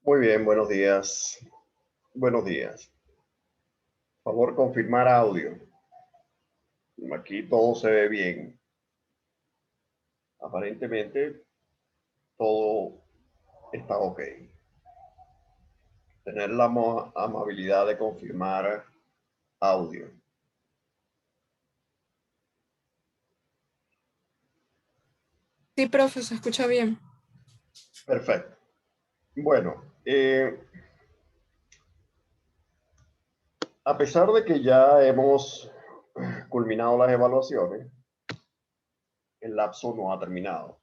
Muy bien, buenos días. Buenos días. Por favor, confirmar audio. Aquí todo se ve bien. Aparentemente todo está ok. Tener la amabilidad de confirmar audio. Sí, profe, se escucha bien. Perfecto. Bueno, a pesar de que ya hemos culminado las evaluaciones, el lapso no ha terminado.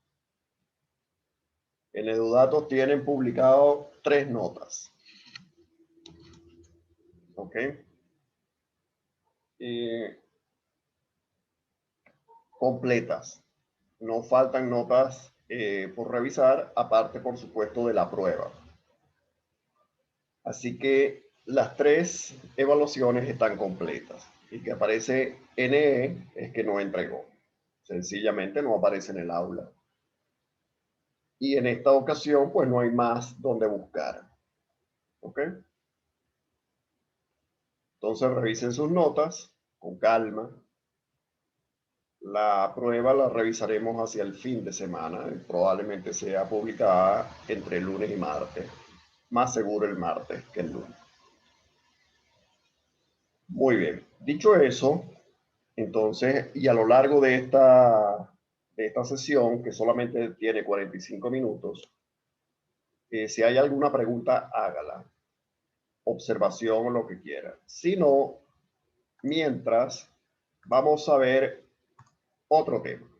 En Edudatos tienen publicado 3 notas. ¿Ok? Completas. No faltan notas por revisar, aparte, por supuesto, de la prueba. Así que las 3 evaluaciones están completas. Y que aparece NE es que no entregó. Sencillamente no aparece en el aula. Y en esta ocasión, pues no hay más donde buscar. ¿Ok? Entonces revisen sus notas con calma. La prueba la revisaremos hacia el fin de semana. Probablemente sea publicada entre lunes y martes. Más seguro el martes que el lunes. Muy bien. Dicho eso, entonces, y a lo largo de esta sesión, que solamente tiene 45 minutos, si hay alguna pregunta, hágala. Observación o lo que quiera. Si no, mientras, vamos a ver otro tema.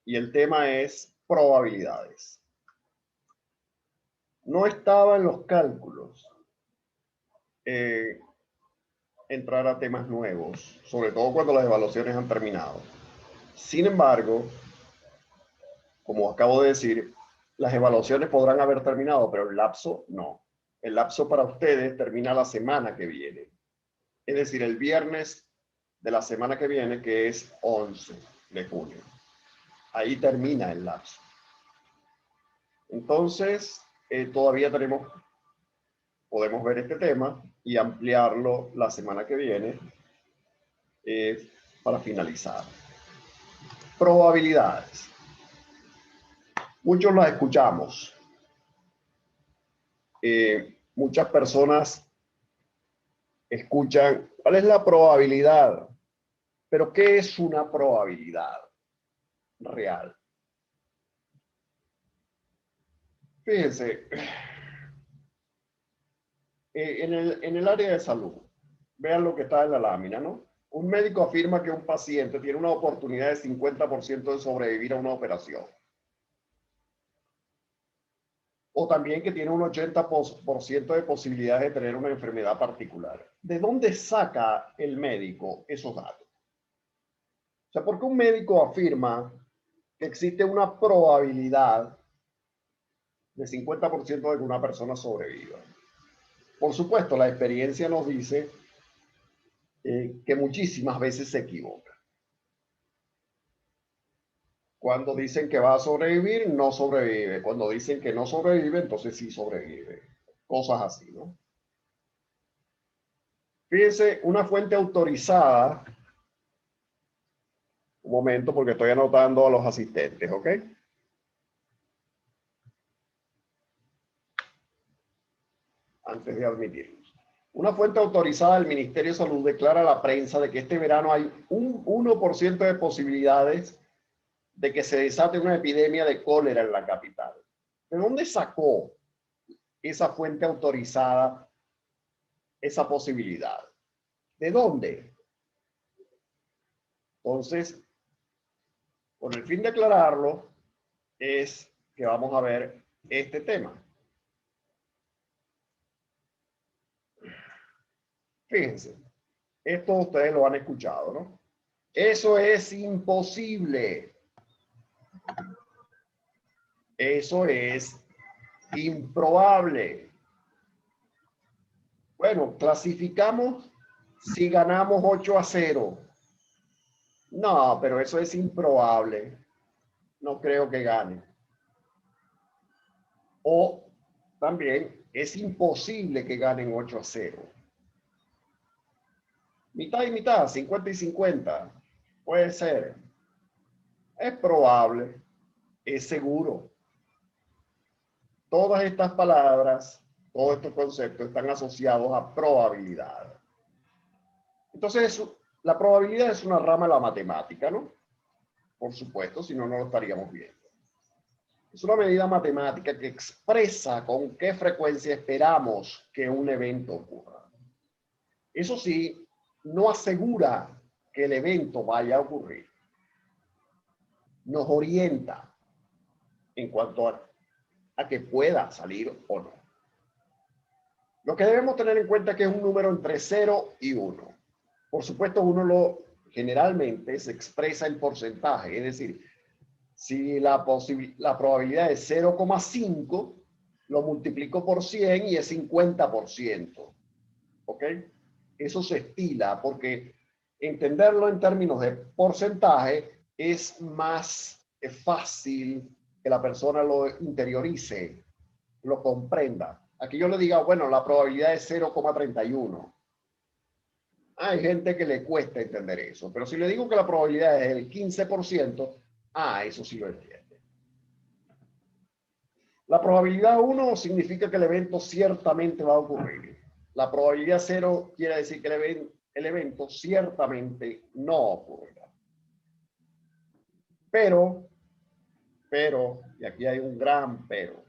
Y el tema es probabilidades. No estaba en los cálculos entrar a temas nuevos, sobre todo cuando las evaluaciones han terminado. Sin embargo, como acabo de decir, las evaluaciones podrán haber terminado, pero el lapso no. El lapso para ustedes termina la semana que viene. Es decir, el viernes de la semana que viene, que es 11 de junio. Ahí termina el lapso. Entonces, todavía podemos ver este tema y ampliarlo la semana que viene para finalizar. Probabilidades. Muchos las escuchamos. Muchas personas escuchan, ¿cuál es la probabilidad? Pero ¿qué es una probabilidad real? Fíjense, en el área de salud, vean lo que está en la lámina, ¿no? Un médico afirma que un paciente tiene una oportunidad de 50% de sobrevivir a una operación. O también que tiene un 80% de posibilidades de tener una enfermedad particular. ¿De dónde saca el médico esos datos? O sea, ¿por qué un médico afirma que existe una probabilidad de 50% de que una persona sobreviva? Por supuesto, la experiencia nos dice que muchísimas veces se equivoca. Cuando dicen que va a sobrevivir, no sobrevive. Cuando dicen que no sobrevive, entonces sí sobrevive. Cosas así, ¿no? Fíjense, una fuente autorizada. Un momento, porque estoy anotando a los asistentes, ¿ok? Antes de admitirlos. Una fuente autorizada del Ministerio de Salud declara a la prensa de que este verano hay un 1% de posibilidades de que se desate una epidemia de cólera en la capital. ¿De dónde sacó esa fuente autorizada esa posibilidad? ¿De dónde? Entonces, con el fin de aclararlo, es que vamos a ver este tema. Fíjense, esto ustedes lo han escuchado, ¿no? Eso es imposible. Eso es improbable. Bueno, clasificamos si ganamos 8-0. No, pero eso es improbable. No creo que gane. O también Es imposible que ganen 8-0. Mitad y mitad, 50 y 50. Puede ser. Es probable. Es seguro. Todas estas palabras, todos estos conceptos están asociados a probabilidad. Entonces, la probabilidad es una rama de la matemática, ¿no? Por supuesto, si no, no lo estaríamos viendo. Es una medida matemática que expresa con qué frecuencia esperamos que un evento ocurra. Eso sí, no asegura que el evento vaya a ocurrir. Nos orienta en cuanto a que pueda salir o no. Lo que debemos tener en cuenta es que es un número entre 0 y 1. Por supuesto, generalmente se expresa en porcentaje, es decir, si la probabilidad es 0,5, lo multiplico por 100 y es 50%. ¿Ok? Eso se estila porque entenderlo en términos de porcentaje es más fácil que la persona lo interiorice, lo comprenda. Aquí yo le diga, bueno, la probabilidad es 0,31. Hay gente que le cuesta entender eso, pero si le digo que la probabilidad es el 15%, eso sí lo entiende. La probabilidad 1 significa que el evento ciertamente va a ocurrir. La probabilidad 0 quiere decir que el evento ciertamente no ocurrirá. Pero, y aquí hay un gran pero,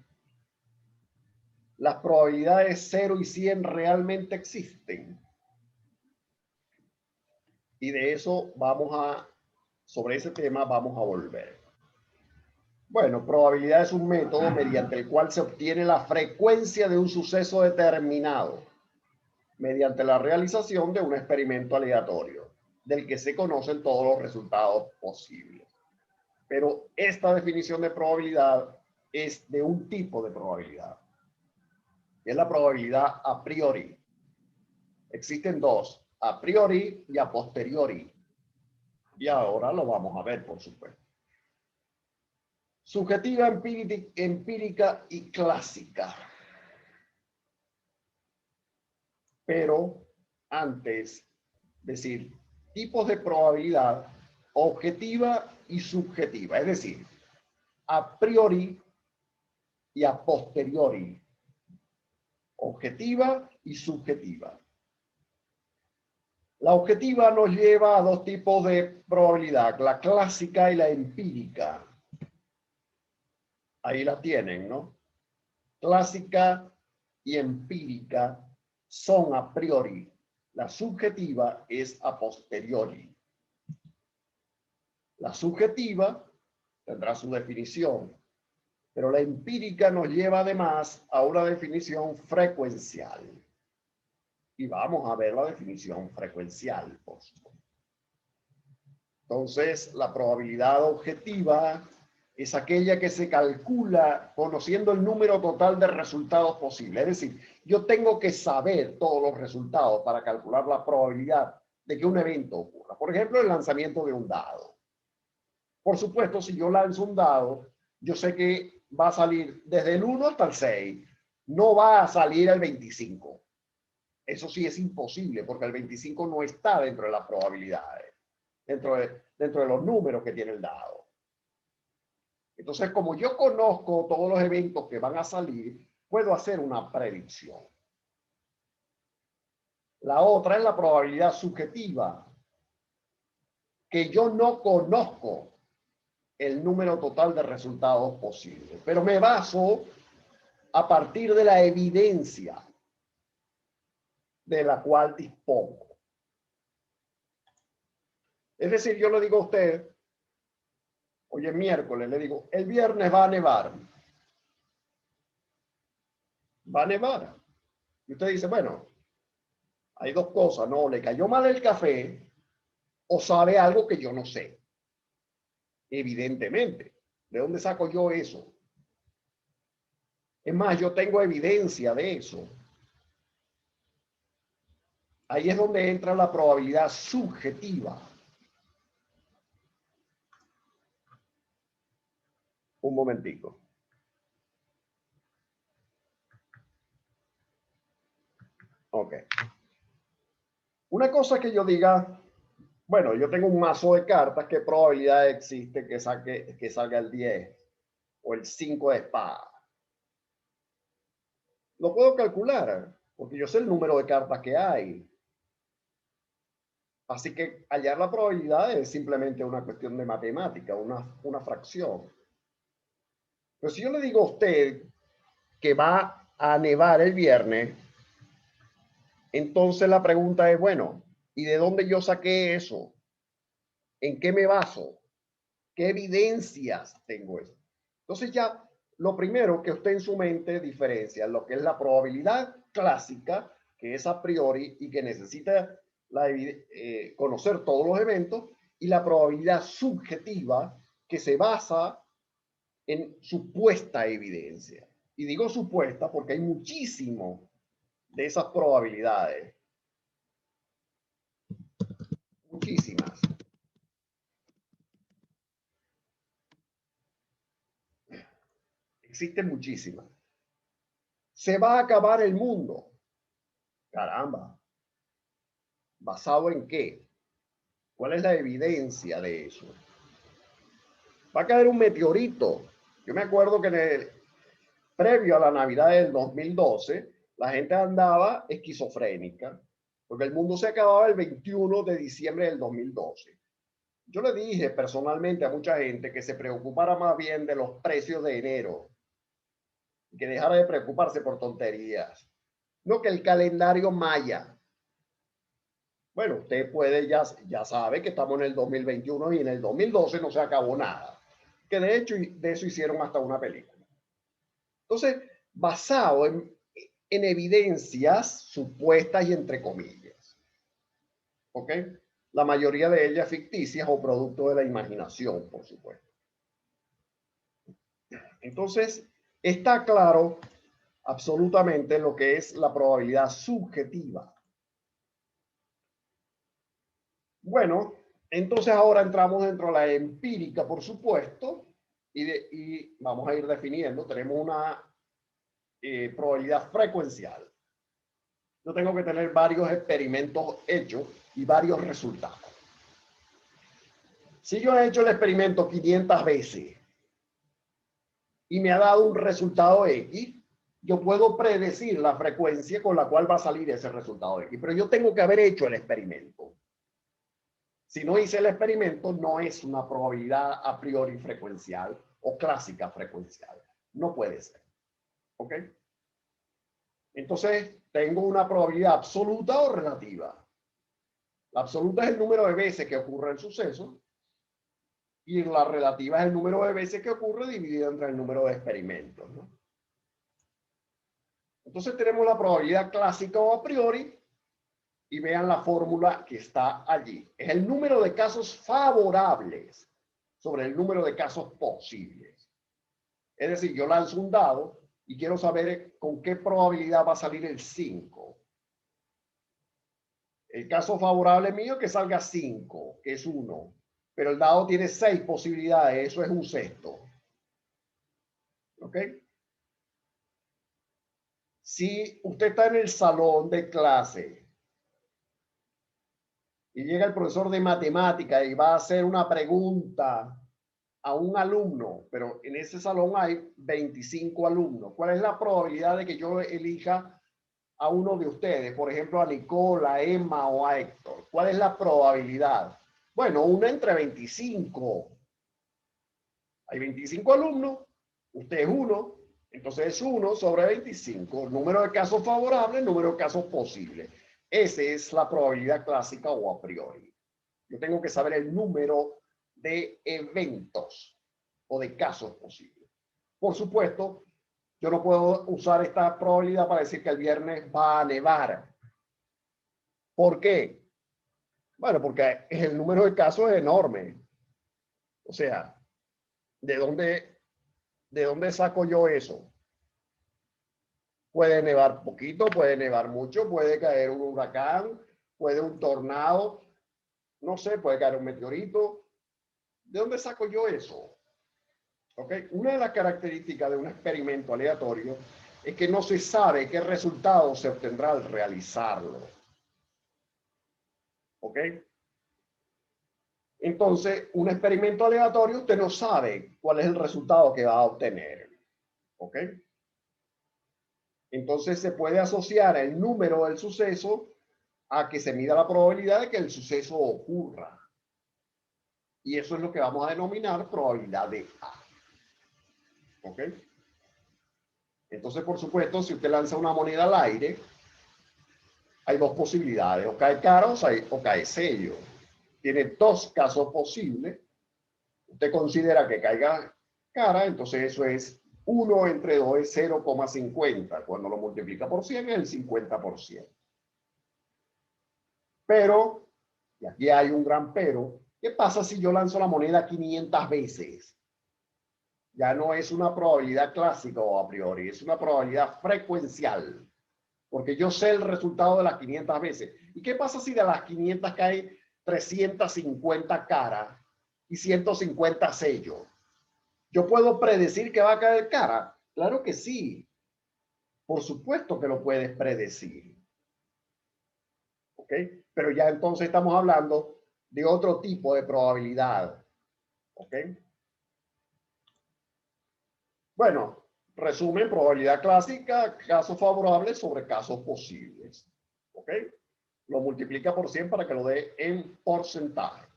las probabilidades 0 y 100 realmente existen. Y de eso sobre ese tema vamos a volver. Bueno, probabilidad es un método mediante el cual se obtiene la frecuencia de un suceso determinado mediante la realización de un experimento aleatorio, del que se conocen todos los resultados posibles. Pero esta definición de probabilidad es de un tipo de probabilidad. Es la probabilidad a priori. Existen dos, a priori y a posteriori. Y ahora lo vamos a ver, por supuesto. Subjetiva, empírica y clásica. Pero antes, decir, tipos de probabilidad objetiva y subjetiva, es decir, a priori y a posteriori, objetiva y subjetiva. La objetiva nos lleva a dos tipos de probabilidad, la clásica y la empírica. Ahí la tienen, ¿no? Clásica y empírica son a priori. La subjetiva es a posteriori. La subjetiva tendrá su definición, pero la empírica nos lleva además a una definición frecuencial. Y vamos a ver la definición frecuencial, por supuesto. Entonces, la probabilidad objetiva es aquella que se calcula conociendo el número total de resultados posibles. Es decir, yo tengo que saber todos los resultados para calcular la probabilidad de que un evento ocurra. Por ejemplo, el lanzamiento de un dado. Por supuesto, si yo lanzo un dado, yo sé que va a salir desde el 1 hasta el 6. No va a salir el 25. Eso sí es imposible porque el 25 no está dentro de las probabilidades, dentro de los números que tiene el dado. Entonces, como yo conozco todos los eventos que van a salir, puedo hacer una predicción. La otra es la probabilidad subjetiva, que yo no conozco el número total de resultados posibles, pero me baso a partir de la evidencia de la cual dispongo. Es decir, yo le digo a usted, hoy es miércoles, le digo, el viernes va a nevar. Va a nevar. Y usted dice, bueno, hay dos cosas, ¿no? Le cayó mal el café o sabe algo que yo no sé. Evidentemente. ¿De dónde saco yo eso? Es más, yo tengo evidencia de eso. Ahí es donde entra la probabilidad subjetiva. Un momentico. Ok. Una cosa que yo diga, bueno, yo tengo un mazo de cartas, ¿qué probabilidad existe que salga el 10 o el 5 de espada? Lo puedo calcular, porque yo sé el número de cartas que hay. Así que hallar la probabilidad es simplemente una cuestión de matemática, una fracción. Pero si yo le digo a usted que va a nevar el viernes, entonces la pregunta es, bueno, ¿y de dónde yo saqué eso? ¿En qué me baso? ¿Qué evidencias tengo eso? Entonces ya lo primero que usted en su mente diferencia lo que es la probabilidad clásica, que es a priori y que necesita conocer todos los eventos, y la probabilidad subjetiva que se basa en supuesta evidencia. Y digo supuesta porque hay muchísimo de esas probabilidades. Muchísimas. Existen muchísimas. Se va a acabar el mundo. Caramba. ¿Basado en qué? ¿Cuál es la evidencia de eso? Va a caer un meteorito. Yo me acuerdo que previo a la Navidad del 2012, la gente andaba esquizofrénica, porque el mundo se acababa el 21 de diciembre del 2012. Yo le dije personalmente a mucha gente que se preocupara más bien de los precios de enero, que dejara de preocuparse por tonterías. No que el calendario maya. Bueno, usted puede, ya sabe que estamos en el 2021 y en el 2012 no se acabó nada. Que de hecho de eso hicieron hasta una película. Entonces, basado en evidencias supuestas y entre comillas. ¿Ok? La mayoría de ellas ficticias o producto de la imaginación, por supuesto. Entonces, está claro absolutamente lo que es la probabilidad subjetiva. Bueno, entonces ahora entramos dentro de la empírica, por supuesto, y vamos a ir definiendo. Tenemos una probabilidad frecuencial. Yo tengo que tener varios experimentos hechos y varios resultados. Si yo he hecho el experimento 500 veces y me ha dado un resultado X, yo puedo predecir la frecuencia con la cual va a salir ese resultado X, pero yo tengo que haber hecho el experimento. Si no hice el experimento, no es una probabilidad a priori frecuencial o clásica frecuencial. No puede ser. ¿Ok? Entonces, tengo una probabilidad absoluta o relativa. La absoluta es el número de veces que ocurre el suceso y la relativa es el número de veces que ocurre dividido entre el número de experimentos, ¿no? Entonces tenemos la probabilidad clásica o a priori y vean la fórmula que está allí. Es el número de casos favorables sobre el número de casos posibles. Es decir, yo lanzo un dado y quiero saber con qué probabilidad va a salir el 5. El caso favorable mío es que salga 5, que es 1. Pero el dado tiene 6 posibilidades, eso es un sexto. ¿Ok? Si usted está en el salón de clase y llega el profesor de matemática y va a hacer una pregunta a un alumno, pero en ese salón hay 25 alumnos, ¿cuál es la probabilidad de que yo elija a uno de ustedes? Por ejemplo, a Nicole, a Emma o a Héctor. ¿Cuál es la probabilidad? Bueno, una entre 25. Hay 25 alumnos, usted es uno, entonces es 1 sobre 25. Número de casos favorables, número de casos posibles. Esa es la probabilidad clásica o a priori. Yo tengo que saber el número de eventos o de casos posibles. Por supuesto, yo no puedo usar esta probabilidad para decir que el viernes va a nevar. ¿Por qué? Bueno, porque el número de casos es enorme. O sea, ¿de dónde saco yo eso? Puede nevar poquito, puede nevar mucho, puede caer un huracán, puede un tornado, no sé, puede caer un meteorito. ¿De dónde saco yo eso? ¿Ok? Una de las características de un experimento aleatorio es que no se sabe qué resultado se obtendrá al realizarlo. ¿Ok? Entonces, un experimento aleatorio, usted no sabe cuál es el resultado que va a obtener. ¿Ok? Entonces, se puede asociar el número del suceso a que se mida la probabilidad de que el suceso ocurra. Y eso es lo que vamos a denominar probabilidad de A. ¿Ok? Entonces, por supuesto, si usted lanza una moneda al aire, hay dos posibilidades, o cae cara o cae sello. Tiene dos casos posibles. Usted considera que caiga cara, entonces eso es 1 entre 2 es 0,50. Cuando lo multiplica por 100 es el 50%. Pero, y aquí hay un gran pero, ¿qué pasa si yo lanzo la moneda 500 veces? Ya no es una probabilidad clásica o a priori, es una probabilidad frecuencial. Porque yo sé el resultado de las 500 veces. ¿Y qué pasa si de las 500 cae 350 cara y 150 sellos? ¿Yo puedo predecir que va a caer cara? Claro que sí. Por supuesto que lo puedes predecir. ¿Ok? Pero ya entonces estamos hablando de otro tipo de probabilidad. ¿Ok? Bueno, resumen, probabilidad clásica, casos favorables sobre casos posibles. ¿Ok? Lo multiplica por 100 para que lo dé en porcentaje.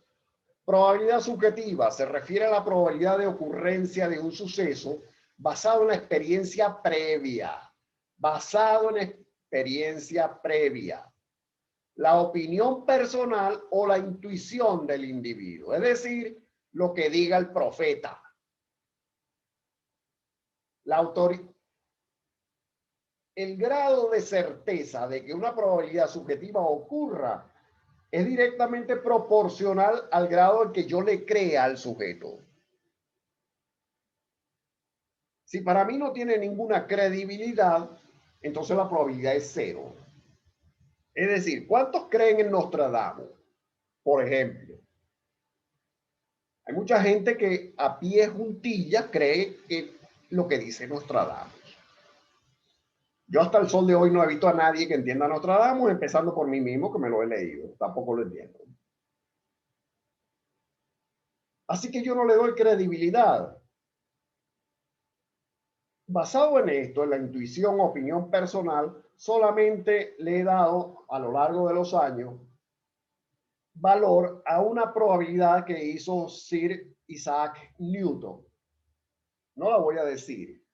Probabilidad subjetiva se refiere a la probabilidad de ocurrencia de un suceso basado en la experiencia previa. Basado en experiencia previa. La opinión personal o la intuición del individuo. Es decir, lo que diga el profeta. La autoridad. El grado de certeza de que una probabilidad subjetiva ocurra es directamente proporcional al grado en que yo le crea al sujeto. Si para mí no tiene ninguna credibilidad, entonces la probabilidad es cero. Es decir, ¿cuántos creen en Nostradamus? Por ejemplo, hay mucha gente que a pie juntillas cree que lo que dice Nostradamus. Yo hasta el sol de hoy no he visto a nadie que entienda Nostradamus, empezando por mí mismo, que me lo he leído. Tampoco lo entiendo. Así que yo no le doy credibilidad. Basado en esto, en la intuición o opinión personal, solamente le he dado a lo largo de los años valor a una probabilidad que hizo Sir Isaac Newton. No la voy a decir,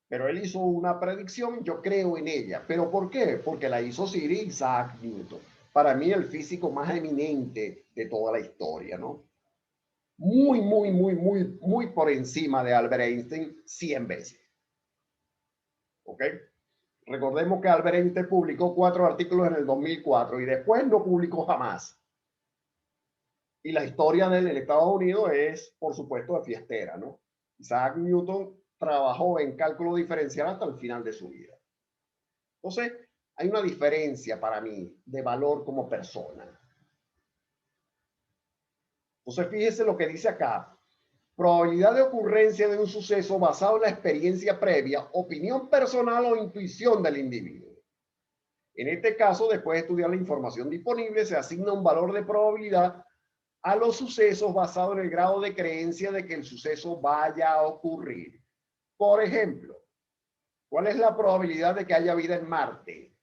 pero él hizo una predicción, yo creo en ella. ¿Pero por qué? Porque la hizo Sir Isaac Newton. Para mí el físico más eminente de toda la historia, ¿no? Muy por encima de Albert Einstein 100 veces. ¿Ok? Recordemos que Albert Einstein publicó 4 artículos en el 2004 y después no publicó jamás. Y la historia del Estados Unidos es, por supuesto, de fiestera, ¿no? Isaac Newton trabajó en cálculo diferencial hasta el final de su vida. Entonces, hay una diferencia para mí de valor como persona. Entonces, fíjese lo que dice acá. Probabilidad de ocurrencia de un suceso basado en la experiencia previa, opinión personal o intuición del individuo. En este caso, después de estudiar la información disponible, se asigna un valor de probabilidad a los sucesos basado en el grado de creencia de que el suceso vaya a ocurrir. Por ejemplo, ¿cuál es la probabilidad de que haya vida en Marte?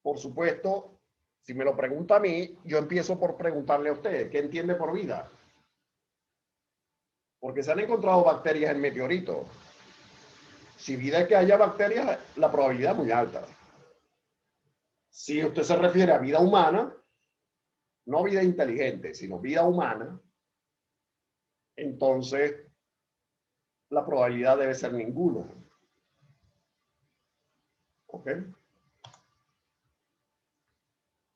Por supuesto, si me lo pregunta a mí, yo empiezo por preguntarle a usted, ¿qué entiende por vida? Porque se han encontrado bacterias en meteoritos. Si vida es que haya bacterias, la probabilidad es muy alta. Si usted se refiere a vida humana, no vida inteligente, sino vida humana, entonces la probabilidad debe ser ninguna. ¿Ok?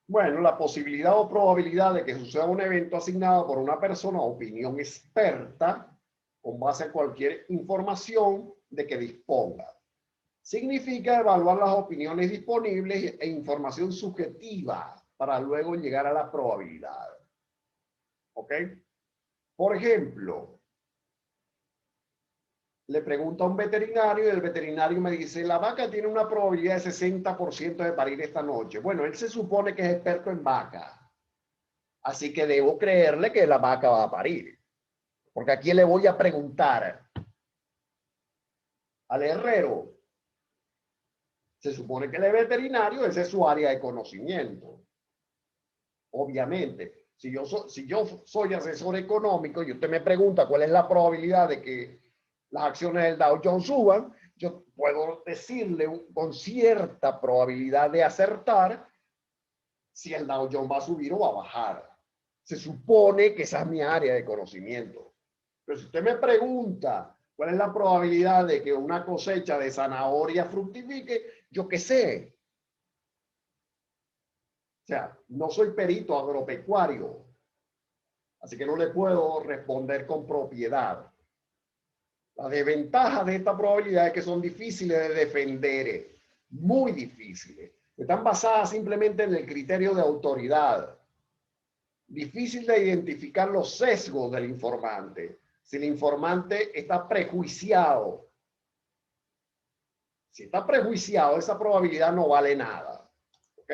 Bueno, la posibilidad o probabilidad de que suceda un evento asignado por una persona o opinión experta con base a cualquier información de que disponga. Significa evaluar las opiniones disponibles e información subjetiva para luego llegar a la probabilidad. ¿Ok? Por ejemplo, le pregunto a un veterinario y el veterinario me dice, la vaca tiene una probabilidad de 60% de parir esta noche. Bueno, él se supone que es experto en vaca, así que debo creerle que la vaca va a parir. Porque aquí le voy a preguntar al herrero. Se supone que él es veterinario, esa es su área de conocimiento. Obviamente, si yo soy asesor económico y usted me pregunta cuál es la probabilidad de que las acciones del Dow Jones suban, yo puedo decirle con cierta probabilidad de acertar si el Dow Jones va a subir o va a bajar. Se supone que esa es mi área de conocimiento. Pero si usted me pregunta cuál es la probabilidad de que una cosecha de zanahoria fructifique, yo qué sé. O sea, no soy perito agropecuario, así que no le puedo responder con propiedad. La desventaja de esta probabilidad es que son difíciles de defender, muy difíciles. Están basadas simplemente en el criterio de autoridad. Difícil de identificar los sesgos del informante. Si el informante está prejuiciado. Si está prejuiciado, esa probabilidad no vale nada. ¿Ok?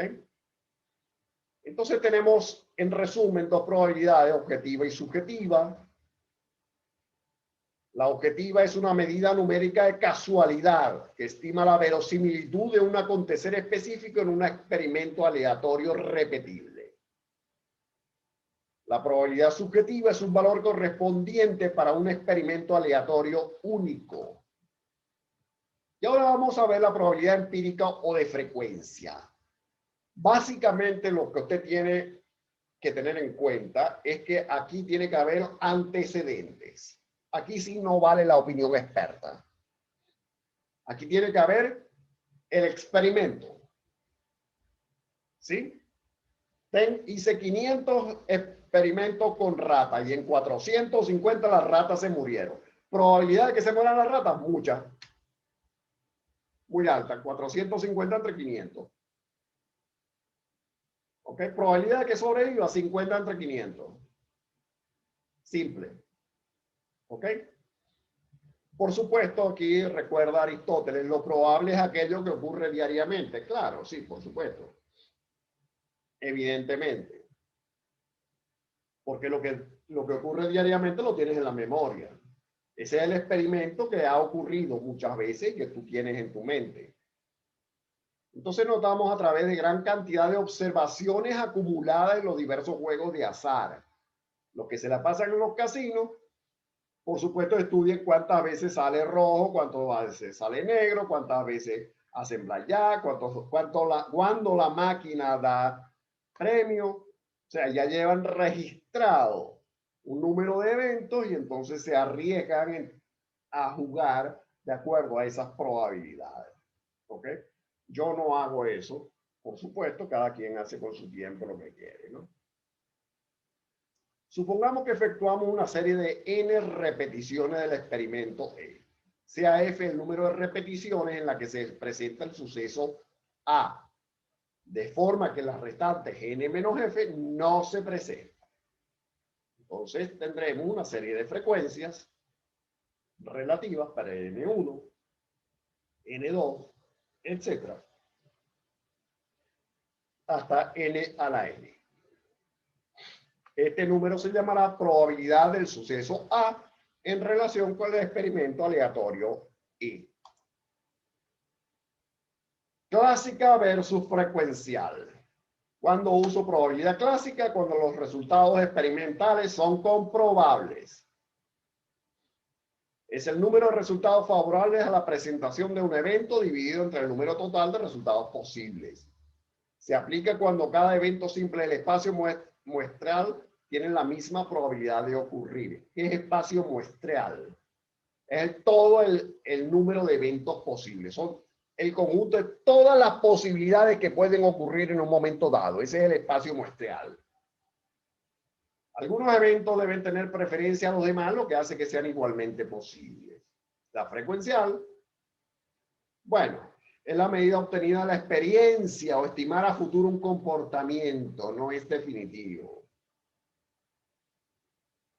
Entonces tenemos, en resumen, dos probabilidades, objetiva y subjetiva. La objetiva es una medida numérica de casualidad que estima la verosimilitud de un acontecer específico en un experimento aleatorio repetible. La probabilidad subjetiva es un valor correspondiente para un experimento aleatorio único. Y ahora vamos a ver la probabilidad empírica o de frecuencia. Básicamente lo que usted tiene que tener en cuenta es que aquí tiene que haber antecedentes. Aquí sí no vale la opinión experta. Aquí tiene que haber el experimento. ¿Sí? Hice 500 experimentos con ratas y en 450 las ratas se murieron. ¿Probabilidad de que se mueran las ratas? Mucha. Muy alta. 450 entre 500. ¿Ok? Probabilidad de que sobreviva 50 entre 500. Simple. ¿Ok? Por supuesto, aquí recuerda Aristóteles, lo probable es aquello que ocurre diariamente. Claro, sí, por supuesto. Evidentemente. Porque lo que ocurre diariamente lo tienes en la memoria. Ese es el experimento que ha ocurrido muchas veces y que tú tienes en tu mente. Entonces notamos a través de gran cantidad de observaciones acumuladas en los diversos juegos de azar. Los que se la pasan en los casinos, por supuesto, estudien cuántas veces sale rojo, cuántas veces sale negro, cuántas veces hacen blackjack, cuándo la máquina da premio. O sea, ya llevan registrado un número de eventos y entonces se arriesgan a jugar de acuerdo a esas probabilidades. ¿Ok? Yo no hago eso. Por supuesto, cada quien hace con su tiempo lo que quiere, ¿no? Supongamos que efectuamos una serie de n repeticiones del experimento E. Sea f el número de repeticiones en la que se presenta el suceso A, de forma que las restantes n menos f no se presentan. Entonces tendremos una serie de frecuencias relativas para n1, n2, etc. hasta n a la n. Este número se llamará probabilidad del suceso A en relación con el experimento aleatorio I. Clásica versus frecuencial. Cuando uso probabilidad clásica, cuando los resultados experimentales son comprobables. Es el número de resultados favorables a la presentación de un evento dividido entre el número total de resultados posibles. Se aplica cuando cada evento simple del espacio muestral tiene la misma probabilidad de ocurrir. ¿Qué es espacio muestral? Es todo el número de eventos posibles. Son el conjunto de todas las posibilidades que pueden ocurrir en un momento dado. Ese es el espacio muestral. Algunos eventos deben tener preferencia a los demás, lo que hace que sean igualmente posibles. La frecuencial, bueno, es la medida obtenida de la experiencia o estimar a futuro un comportamiento, no es definitivo.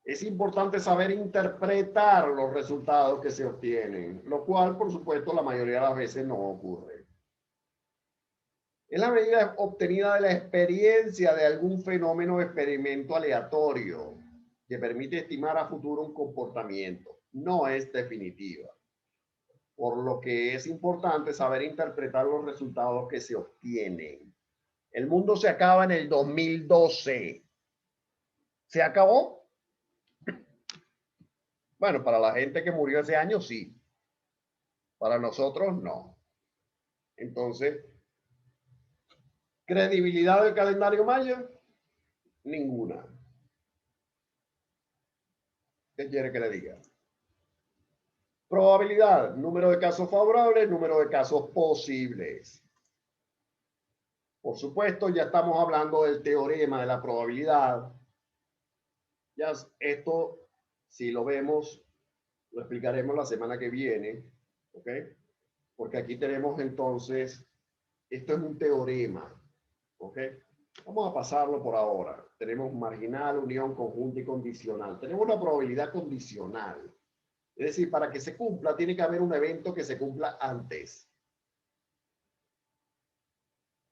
Es importante saber interpretar los resultados que se obtienen, lo cual, por supuesto, la mayoría de las veces no ocurre. Es la medida obtenida de la experiencia de algún fenómeno o experimento aleatorio que permite estimar a futuro un comportamiento. No es definitiva, por lo que es importante saber interpretar los resultados que se obtienen. El mundo se acaba en el 2012. ¿Se acabó? Bueno, para la gente que murió ese año, sí. Para nosotros, no. Entonces, ¿credibilidad del calendario maya? Ninguna. ¿Qué quiere que le diga? Probabilidad, número de casos favorables, número de casos posibles. Por supuesto, ya estamos hablando del teorema de la probabilidad. Ya esto, si lo vemos, lo explicaremos la semana que viene, ¿ok? Porque aquí tenemos entonces, esto es un teorema, ¿ok? Vamos a pasarlo por ahora. Tenemos marginal, unión, conjunta y condicional. Tenemos una probabilidad condicional. Es decir, para que se cumpla, tiene que haber un evento que se cumpla antes.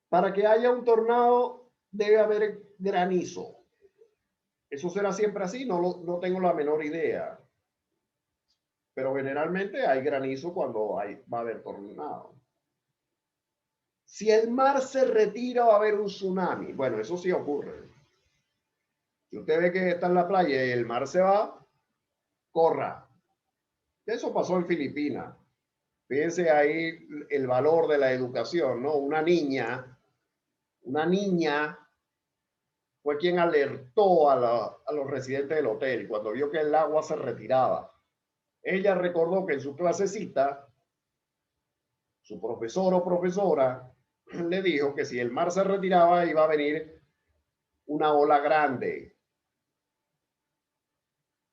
Para que haya un tornado, debe haber granizo. ¿Eso será siempre así? No tengo la menor idea. Pero generalmente hay granizo cuando va a haber tornado. Si el mar se retira, va a haber un tsunami. Bueno, eso sí ocurre. Si usted ve que está en la playa y el mar se va, corra. Eso pasó en Filipinas. Fíjense ahí el valor de la educación, ¿no? Una niña fue quien alertó a los residentes del hotel cuando vio que el agua se retiraba. Ella recordó que en su clasecita, su profesor o profesora le dijo que si el mar se retiraba iba a venir una ola grande.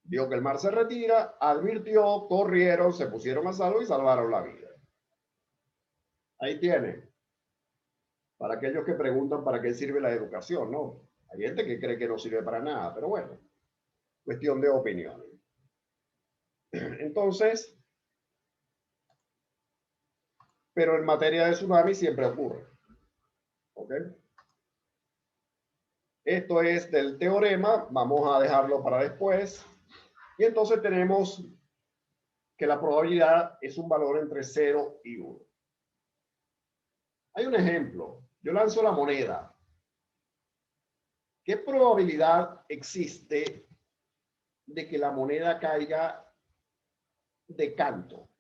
Vio que el mar se retira, advirtió, corrieron, se pusieron a salvo y salvaron la vida. Ahí tiene. Para aquellos que preguntan para qué sirve la educación, ¿no? Hay gente que cree que no sirve para nada, pero bueno, cuestión de opinión. Entonces, pero en materia de tsunami siempre ocurre. ¿Ok? Esto es del teorema, vamos a dejarlo para después. Y entonces tenemos que la probabilidad es un valor entre 0 y 1. Hay un ejemplo. Yo lanzo la moneda. ¿Qué probabilidad existe de que la moneda caiga de canto?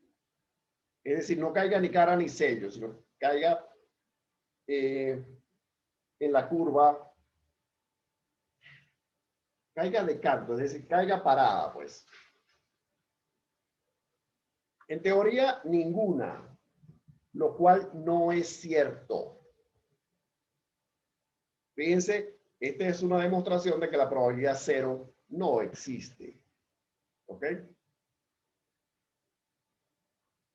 Es decir, no caiga ni cara ni sello, sino caiga en la curva, caiga de canto, es decir, caiga parada, pues. En teoría, ninguna, lo cual no es cierto. Fíjense, esta es una demostración de que la probabilidad 0 no existe. ¿Ok?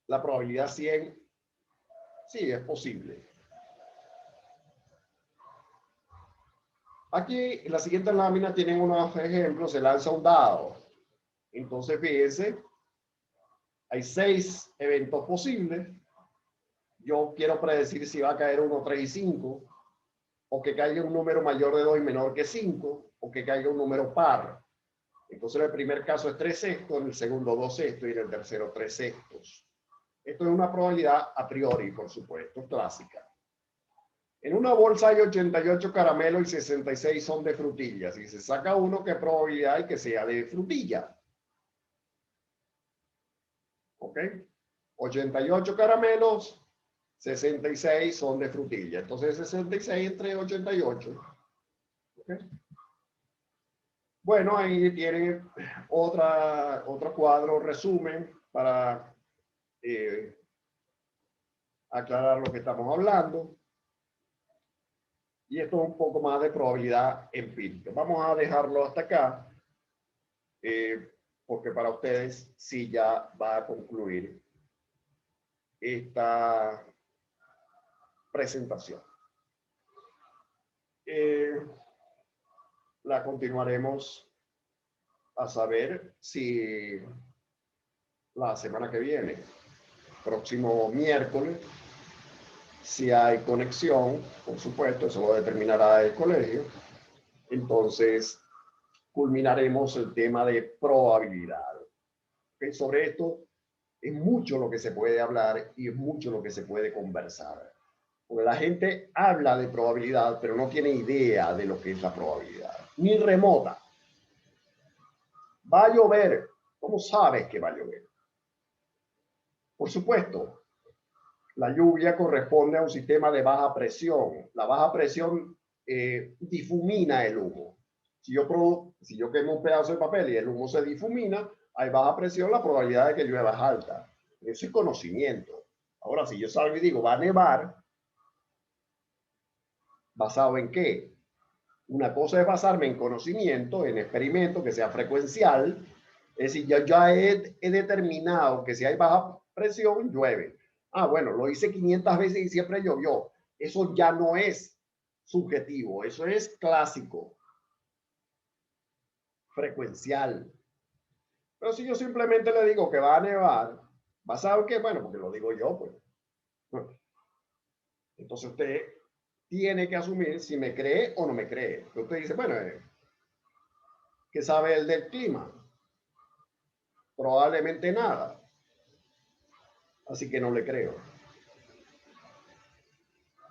La probabilidad 100, sí, es posible. Aquí, en la siguiente lámina, tienen unos ejemplos. Se lanza un dado. Entonces, fíjense, hay 6 eventos posibles. Yo quiero predecir si va a caer 1, 3 y 5, o que caiga un número mayor de 2 y menor que 5, o que caiga un número par. Entonces, en el primer caso es 3 sextos, en el segundo 2 sextos y en el tercero 3 sextos. Esto es una probabilidad a priori, por supuesto, clásica. En una bolsa hay 88 caramelos y 66 son de frutillas. Si se saca uno, ¿qué probabilidad hay que sea de frutilla? ¿Ok? 88 caramelos, 66 son de frutilla. Entonces 66 entre 88. ¿Okay? Bueno, ahí tienen otro cuadro, resumen, para aclarar lo que estamos hablando. Y esto es un poco más de probabilidad empírica. Vamos a dejarlo hasta acá, porque para ustedes sí ya va a concluir esta presentación. La continuaremos a saber si la semana que viene, próximo miércoles, si hay conexión, por supuesto, eso lo determinará el colegio. Entonces, culminaremos el tema de probabilidad. ¿Okay? Sobre esto es mucho lo que se puede hablar y es mucho lo que se puede conversar. Porque la gente habla de probabilidad, pero no tiene idea de lo que es la probabilidad, ni remota. Va a llover. ¿Cómo sabes que va a llover? Por supuesto, la lluvia corresponde a un sistema de baja presión. La baja presión difumina el humo. Si yo quemo un pedazo de papel y el humo se difumina, hay baja presión, la probabilidad de que llueva es alta. Eso es conocimiento. Ahora, si yo salgo y digo, va a nevar, ¿basado en qué? Una cosa es basarme en conocimiento, en experimento que sea frecuencial. Es decir, yo ya he determinado que si hay baja presión, llueve. Ah, bueno, lo hice 500 veces y siempre llovió. Eso ya no es subjetivo, eso es clásico, frecuencial. Pero si yo simplemente le digo que va a nevar, ¿basado en qué? Bueno, porque lo digo yo, pues. Entonces usted tiene que asumir si me cree o no me cree. Usted dice, bueno, ¿qué sabe él del clima? Probablemente nada. Así que no le creo.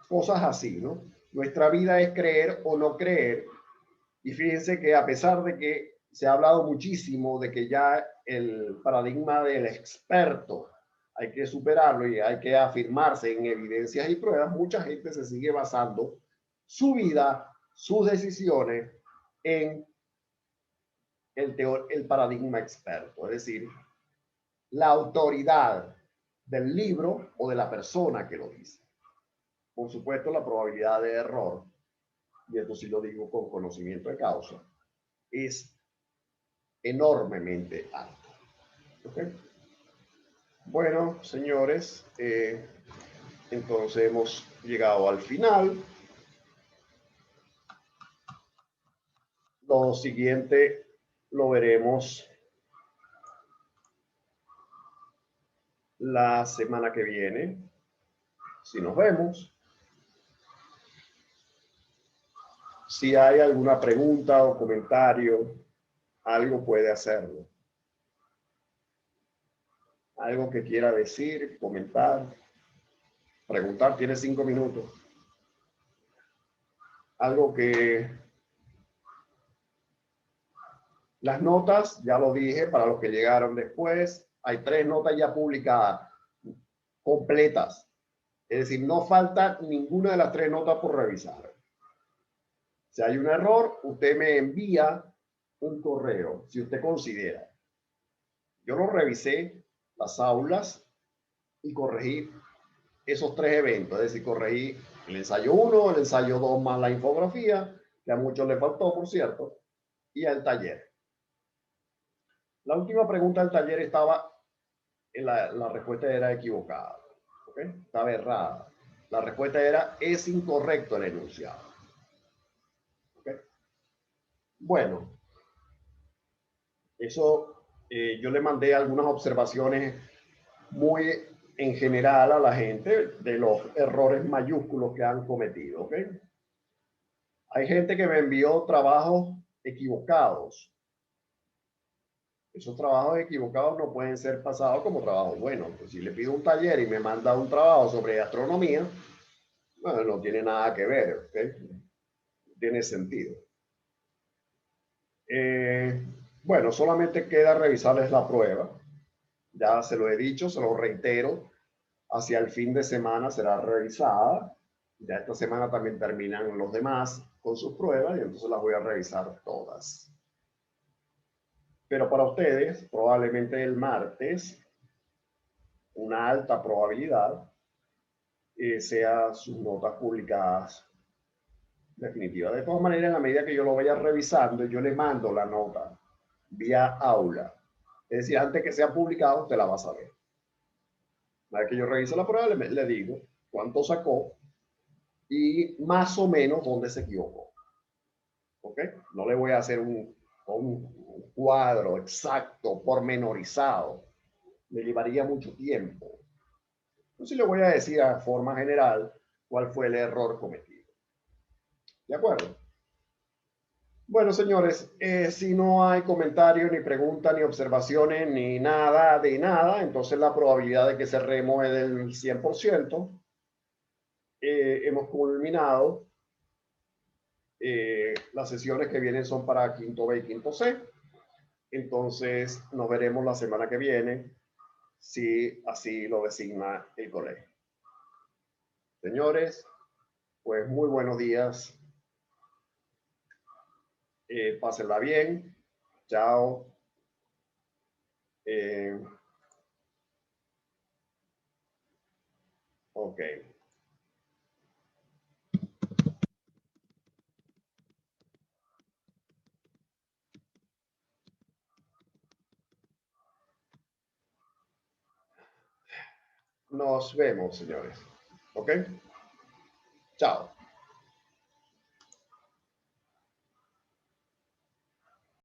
Cosas así, ¿no? Nuestra vida es creer o no creer. Y fíjense que a pesar de que se ha hablado muchísimo de que ya el paradigma del experto hay que superarlo y hay que afirmarse en evidencias y pruebas, mucha gente se sigue basando su vida, sus decisiones en el paradigma experto, es decir, la autoridad del libro o de la persona que lo dice. Por supuesto, la probabilidad de error, y esto sí lo digo con conocimiento de causa, es enormemente alta. ¿Okay? Bueno, señores, entonces hemos llegado al final. Lo siguiente lo veremos la semana que viene, si nos vemos. Si hay alguna pregunta o comentario, algo puede hacerlo. Algo que quiera decir, comentar, preguntar, tiene 5 minutos. Algo que... Las notas, ya lo dije, para los que llegaron después, hay 3 notas ya publicadas, completas. Es decir, no falta ninguna de las 3 notas por revisar. Si hay un error, usted me envía un correo, si usted considera. Yo lo revisé, las aulas, y corregí esos 3 eventos. Es decir, corregí el ensayo 1, el ensayo 2 más la infografía, que a muchos le faltó, por cierto, y el taller. La última pregunta del taller estaba, la respuesta era equivocada. ¿Okay? Estaba errada. La respuesta era, es incorrecto el enunciado. ¿Okay? Bueno, eso yo le mandé algunas observaciones muy en general a la gente de los errores mayúsculos que han cometido. ¿Okay? Hay gente que me envió trabajos equivocados. Esos trabajos equivocados no pueden ser pasados como trabajos buenos. Pues si le pido un taller y me manda un trabajo sobre astronomía, bueno, no tiene nada que ver, ¿okay? No tiene sentido. Bueno, solamente queda revisarles la prueba. Ya se lo he dicho, se lo reitero. Hacia el fin de semana será revisada. Ya esta semana también terminan los demás con sus pruebas y entonces las voy a revisar todas. Pero para ustedes, probablemente el martes, una alta probabilidad sea sus notas publicadas definitivas. De todas maneras, en la medida que yo lo vaya revisando, yo le mando la nota vía aula. Es decir, antes que sea publicado, usted la va a saber. Una vez que yo revise la prueba, le digo cuánto sacó y más o menos dónde se equivocó. ¿Ok? No le voy a hacer un cuadro exacto, pormenorizado, me llevaría mucho tiempo. Entonces le voy a decir a forma general cuál fue el error cometido. ¿De acuerdo? Bueno, señores, si no hay comentarios, ni preguntas, ni observaciones, ni nada de nada, entonces la probabilidad de que cerremos es del 100%. Hemos culminado. Las sesiones que vienen son para quinto B y quinto C. Entonces nos veremos la semana que viene, si así lo designa el colegio. Señores, pues muy buenos días. Pásenla bien. Chao. Ok. Nos vemos, señores. Ok. Chao.